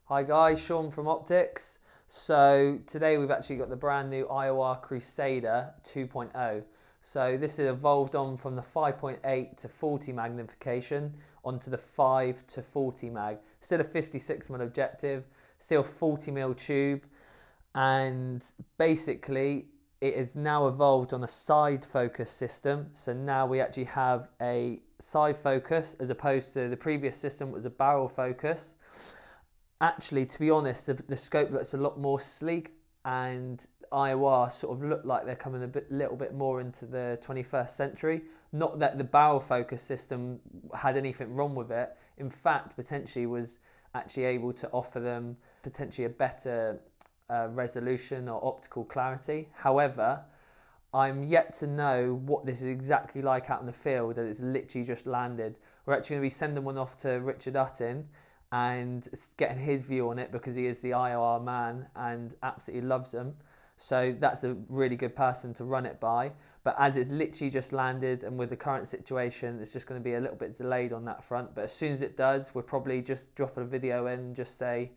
Hi guys, Shaun from Optics. So today we've actually got the brand new IOR Crusader 2.0. So this has evolved on from the 5.8 to 40 magnification onto the 5 to 40 mag. Still a 56mm objective, still 40mm tube, and basically it is now evolved on a side focus system. So now we actually have a side focus as opposed to the previous system was a barrel focus. Actually, to be honest, the scope looks a lot more sleek, and IOR sort of look like they're coming a little bit more into the 21st century. Not that the barrel focus system had anything wrong with it. In fact, potentially was actually able to offer them potentially a better resolution or optical clarity. However, I'm yet to know what this is exactly like out in the field, that it's literally just landed. We're actually going to be sending one off to Richard Utton and getting his view on it, because he is the IOR man and absolutely loves them. So that's a really good person to run it by. But as it's literally just landed, and with the current situation, it's just going to be a little bit delayed on that front. But as soon as it does, we'll probably just drop a video in and just say,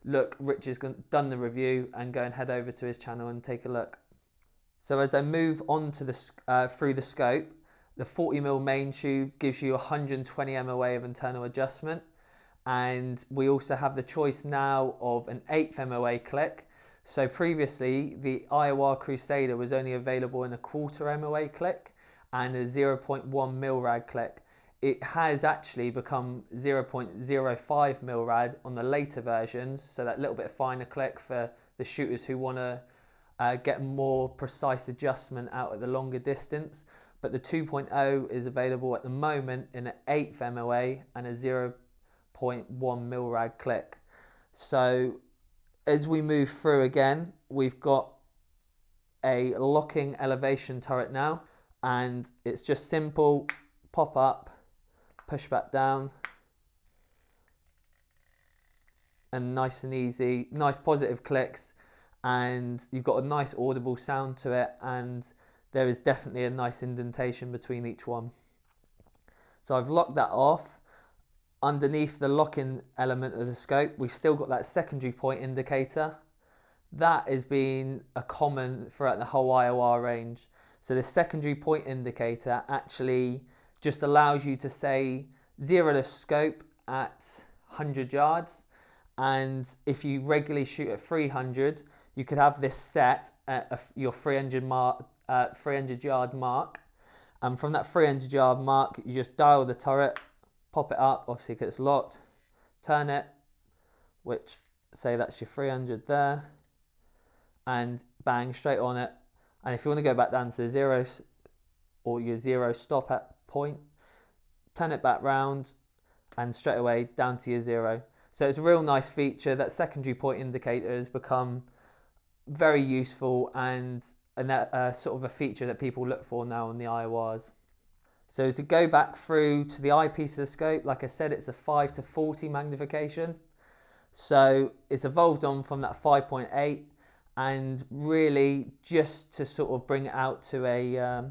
look, Richard's done the review, and go and head over to his channel and take a look. So as I move on to the through the scope, the 40mm main tube gives you 120 MOA of internal adjustment. And we also have the choice now of an 1/8 MOA click. So previously the IOR Crusader was only available in a 1/4 MOA click and a 0.1 mil-rad click. It has actually become 0.05 mil-rad on the later versions, so that little bit finer click for the shooters who want to get more precise adjustment out at the longer distance. But the 2.0 is available at the moment in an 1/8 MOA and a 0.1 mil-rad click. So as we move through again, we've got a locking elevation turret now, and it's just simple: pop up, push back down, and nice and easy, nice positive clicks, and you've got a nice audible sound to it, and there is definitely a nice indentation between each one. So I've locked that off. Underneath the locking element of the scope, we've still got that secondary point indicator. That has been a common throughout the whole IOR range. So the secondary point indicator actually just allows you to say zero the scope at 100 yards. And if you regularly shoot at 300, you could have this set at your 300 yard mark. And from that 300 yard mark, you just dial the turret, pop it up, obviously because it's locked, turn it, which say that's your 300 there, and bang, straight on it. And if you want to go back down to the zeros or your zero stop at point, turn it back round and straight away down to your zero. So it's a real nice feature. That secondary point indicator has become very useful and sort of a feature that people look for now on the IORs. So to go back through to the eyepiece of the scope, like I said, it's a 5 to 40 magnification. So it's evolved on from that 5.8, and really just to sort of bring it out to a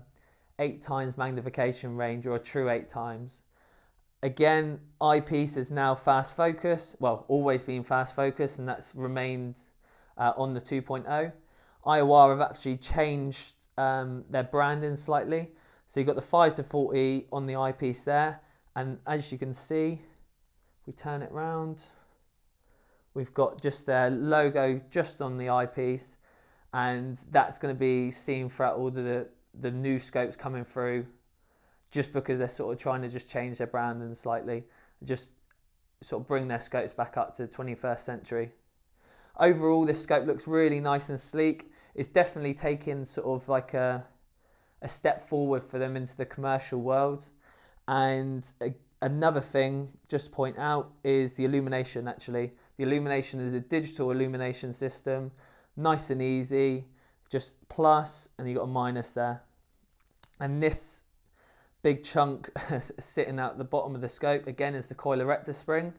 8 times magnification range, or a true 8 times. Again, eyepiece is now fast focus, well, always been fast focus, and that's remained on the 2.0. IOR have actually changed their branding slightly. So you've got the 5 to 40 on the eyepiece there, and as you can see, we turn it round, we've got just their logo just on the eyepiece, and that's going to be seen throughout all the new scopes coming through, just because they're sort of trying to just change their branding slightly, just sort of bring their scopes back up to the 21st century. Overall, this scope looks really nice and sleek. It's definitely taken sort of like a step forward for them into the commercial world. And another thing just to point out is the illumination. Actually, the illumination is a digital illumination system, nice and easy, just plus, and you got a minus there. And this big chunk sitting out the bottom of the scope again is the coil erector spring,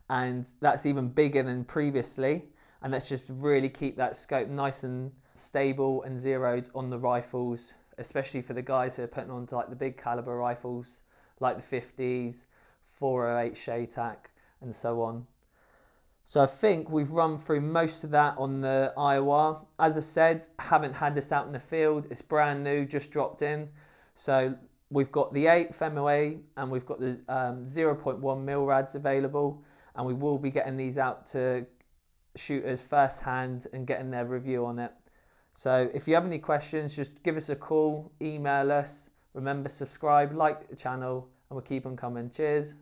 and that's even bigger than previously, and let's just really keep that scope nice and stable and zeroed on the rifles, especially for the guys who are putting on like the big caliber rifles like the 50s, 408 Shaytac and so on. So I think we've run through most of that on the IOR. As I said, haven't had this out in the field. It's brand new, just dropped in. So we've got the 8th MOA and we've got the 0.1 mil rads available, and we will be getting these out to shooters firsthand and getting their review on it. So if you have any questions, just give us a call, email us. Remember, subscribe, like the channel, and we'll keep on coming. Cheers.